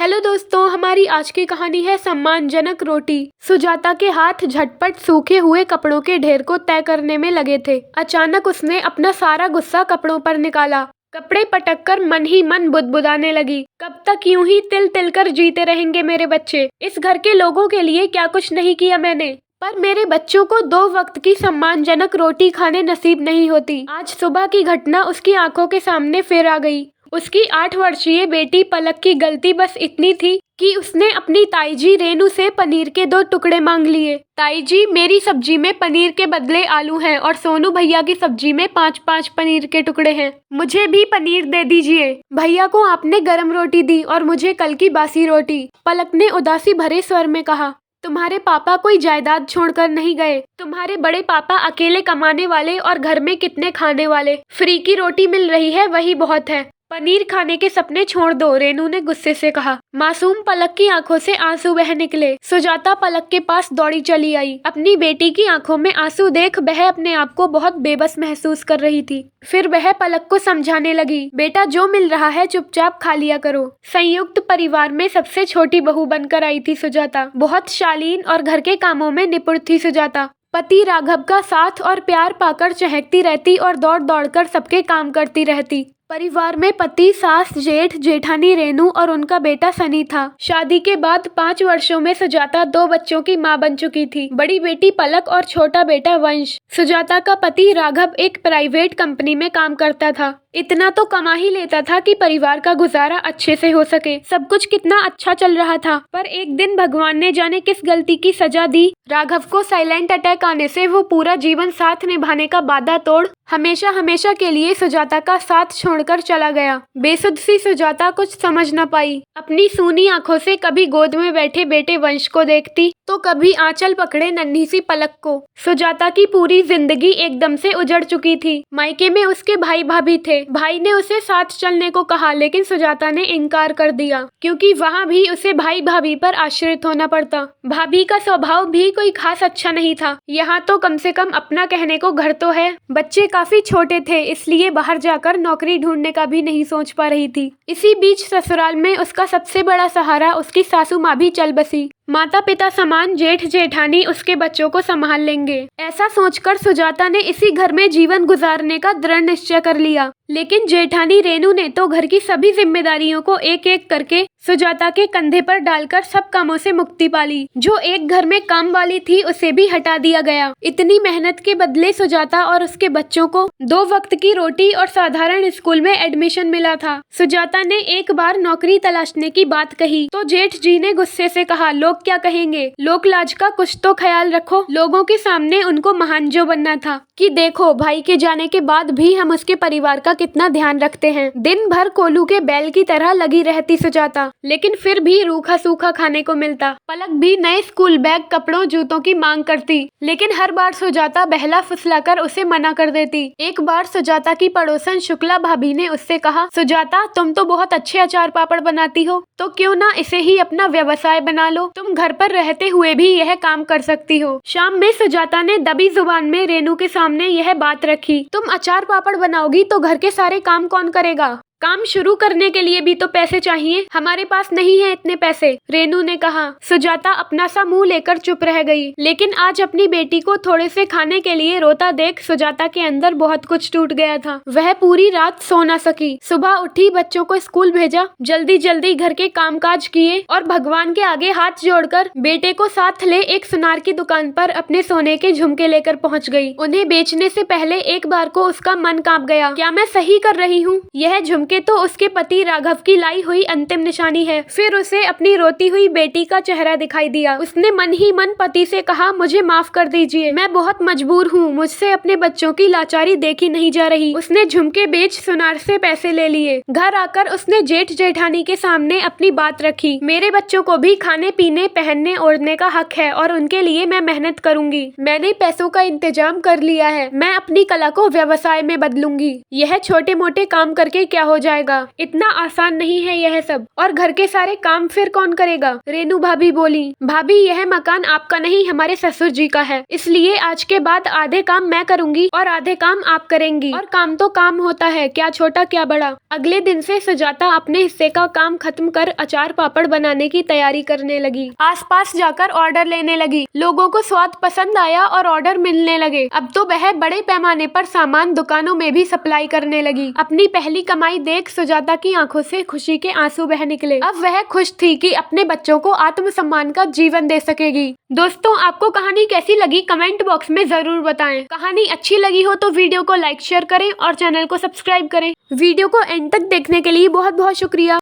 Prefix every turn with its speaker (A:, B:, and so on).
A: Hello दोस्तों, हमारी आज की कहानी है सम्मानजनक रोटी। सुजाता के हाथ झटपट सूखे हुए कपड़ों के ढेर को तय करने में लगे थे। अचानक उसने अपना सारा गुस्सा कपड़ों पर निकाला। कपड़े पटक कर मन ही मन बुदबुदाने लगी। कब तक यूं ही तिल तिल कर जीते रहेंगे मेरे बच्चे? इस घर के लोगों के लिए क्या कुछ नहीं किया मैंने, पर मेरे बच्चों को 2 वक्त की सम्मानजनक रोटी खाने नसीब नहीं होती। आज सुबह की घटना उसकी आंखों के सामने फिर आ गई। उसकी 8 वर्षीय बेटी पलक की गलती बस इतनी थी कि उसने अपनी ताईजी रेनू से पनीर के 2 टुकड़े मांग लिए। ताईजी, मेरी सब्जी में पनीर के बदले आलू हैं और सोनू भैया की सब्जी में 5-5 पनीर के टुकड़े हैं। मुझे भी पनीर दे दीजिए। भैया को आपने गरम रोटी दी और मुझे कल की बासी रोटी। पलक ने उदासी भरे स्वर में कहा। तुम्हारे पापा कोई जायदाद छोड़कर नहीं गए। तुम्हारे बड़े पापा अकेले कमाने वाले और घर में कितने खाने वाले। फ्री की रोटी मिल रही है, वही बहुत है। पनीर खाने के सपने छोड़ दो, रेनू ने गुस्से से कहा। मासूम पलक की आंखों से आंसू बह निकले। सुजाता पलक के पास दौड़ी चली आई। अपनी बेटी की आंखों में आंसू देख वह अपने आप को बहुत बेबस महसूस कर रही थी। फिर वह पलक को समझाने लगी, बेटा जो मिल रहा है चुपचाप खा लिया करो। संयुक्त परिवार में सबसे छोटी बहू बनकर आई थी सुजाता। बहुत शालीन और घर के कामों में निपुण थी सुजाता। पति राघव का साथ और प्यार पाकर चहकती रहती और दौड़ दौड़ कर सबके काम करती रहती। परिवार में पति, सास, जेठ, जेठानी रेनू और उनका बेटा सनी था। शादी के बाद 5 वर्षों में सुजाता 2 बच्चों की मां बन चुकी थी, बड़ी बेटी पलक और छोटा बेटा वंश। सुजाता का पति राघव एक प्राइवेट कंपनी में काम करता था। इतना तो कमा ही लेता था कि परिवार का गुजारा अच्छे से हो सके। सब कुछ कितना अच्छा चल रहा था, पर एक दिन भगवान ने जाने किस गलती की सजा दी। राघव को साइलेंट अटैक आने से वो पूरा जीवन साथ निभाने का वादा तोड़ हमेशा हमेशा के लिए सुजाता का साथ छोड़कर चला गया। बेसुध सी सुजाता कुछ समझ न पाई। अपनी सूनी आंखों से कभी गोद में बैठे बेटे वंश को देखती तो कभी आंचल पकड़े नन्ही सी पलक को। सुजाता की पूरी जिंदगी एकदम से उजड़ चुकी थी। मायके में उसके भाई भाभी थे। भाई ने उसे साथ चलने को कहा, लेकिन सुजाता ने इनकार कर दिया, क्योंकि वहाँ भी उसे भाई भाभी पर आश्रित होना पड़ता। भाभी का स्वभाव भी कोई खास अच्छा नहीं था। यहाँ तो कम से कम अपना कहने को घर तो है। बच्चे काफी छोटे थे, इसलिए बाहर जाकर नौकरी ढूंढने का भी नहीं सोच पा रही थी। इसी बीच ससुराल में उसका सबसे बड़ा सहारा उसकी सासू माँ भी चल बसी। माता पिता समान जेठ जेठानी उसके बच्चों को संभाल लेंगे। ऐसा सोचकर सुजाता ने इसी घर में जीवन गुजारने का दृढ़ निश्चय कर लिया। लेकिन जेठानी रेनू ने तो घर की सभी जिम्मेदारियों को एक एक करके सुजाता के कंधे पर डालकर सब कामों से मुक्ति पाली। जो एक घर में काम वाली थी उसे भी हटा दिया गया। इतनी मेहनत के बदले सुजाता और उसके बच्चों को 2 वक्त की रोटी और साधारण स्कूल में एडमिशन मिला था। सुजाता ने एक बार नौकरी तलाशने की बात कही तो जेठ जी ने गुस्से से कहा, लोग क्या कहेंगे? लोक लाज का कुछ तो ख्याल रखो। लोगों के सामने उनको महान जो बनना था कि देखो भाई के जाने के बाद भी हम उसके परिवार का कितना ध्यान रखते हैं। दिन भर कोलू के बैल की तरह लगी रहती सुजाता, लेकिन फिर भी रूखा सूखा खाने को मिलता। पलक भी नए स्कूल बैग, कपड़ों, जूतों की मांग करती, लेकिन हर बार सुजाता बहला फुसलाकर उसे मना कर देती। एक बार सुजाता की पड़ोसन शुक्ला भाभी ने उससे कहा, सुजाता तुम तो बहुत अच्छे अचार पापड़ बनाती हो, तो क्यों ना इसे ही अपना व्यवसाय बना लो। तुम घर पर रहते हुए भी यह काम कर सकती हो। शाम में सुजाता ने दबी जुबान में रेनू के सामने यह बात रखी, तुम अचार पापड़ बनाओगी तो घर के सारे काम कौन करेगा? काम शुरू करने के लिए भी तो पैसे चाहिए। हमारे पास नहीं है इतने पैसे, रेनू ने कहा। सुजाता अपना सा मुंह लेकर चुप रह गई, लेकिन आज अपनी बेटी को थोड़े से खाने के लिए रोता देख सुजाता के अंदर बहुत कुछ टूट गया था। वह पूरी रात सो न सकी। सुबह उठी, बच्चों को स्कूल भेजा, जल्दी जल्दी घर के कामकाज किए और भगवान के आगे हाथ जोड़कर बेटे को साथ ले एक सुनार की दुकान पर अपने सोने के झुमके लेकर पहुँच गई। उन्हें बेचने से पहले एक बार को उसका मन कांप गया, क्या मैं सही कर रही हूँ? यह झुमके तो उसके पति राघव की लाई हुई अंतिम निशानी है। फिर उसे अपनी रोती हुई बेटी का चेहरा दिखाई दिया। उसने मन ही मन पति से कहा, मुझे माफ कर दीजिए, मैं बहुत मजबूर हूँ, मुझसे अपने बच्चों की लाचारी देखी नहीं जा रही। उसने झुमके बेच सुनार से पैसे ले लिए। घर आकर उसने जेठ जेठानी के सामने अपनी बात रखी, मेरे बच्चों को भी खाने पीने, पहनने ओढ़ने का हक है और उनके लिए मैं मेहनत करूंगी। मैंने पैसों का इंतजाम कर लिया है, मैं अपनी कला को व्यवसाय में बदलूंगी। यह छोटे मोटे काम करके क्या हो जाएगा। इतना आसान नहीं है यह सब। और घर के सारे काम फिर कौन करेगा? रेनू भाभी बोली। भाभी, यह मकान आपका नहीं, हमारे ससुर जी का है, इसलिए आज के बाद आधे काम मैं करूंगी और आधे काम आप करेंगी। और काम तो काम होता है, क्या छोटा क्या बड़ा। अगले दिन से सुजाता अपने हिस्से का काम खत्म कर अचार पापड़ बनाने की तैयारी करने लगी। आसपास जाकर ऑर्डर लेने लगी। लोगों को स्वाद पसंद आया और ऑर्डर मिलने लगे। अब तो वह बड़े पैमाने पर सामान दुकानों में भी सप्लाई करने लगी। अपनी पहली कमाई देख सुजाता की आंखों से खुशी के आंसू बह निकले। अब वह खुश थी कि अपने बच्चों को आत्मसम्मान का जीवन दे सकेगी। दोस्तों, आपको कहानी कैसी लगी कमेंट बॉक्स में जरूर बताएं। कहानी अच्छी लगी हो तो वीडियो को लाइक शेयर करें और चैनल को सब्सक्राइब करें। वीडियो को एंड तक देखने के लिए बहुत बहुत शुक्रिया।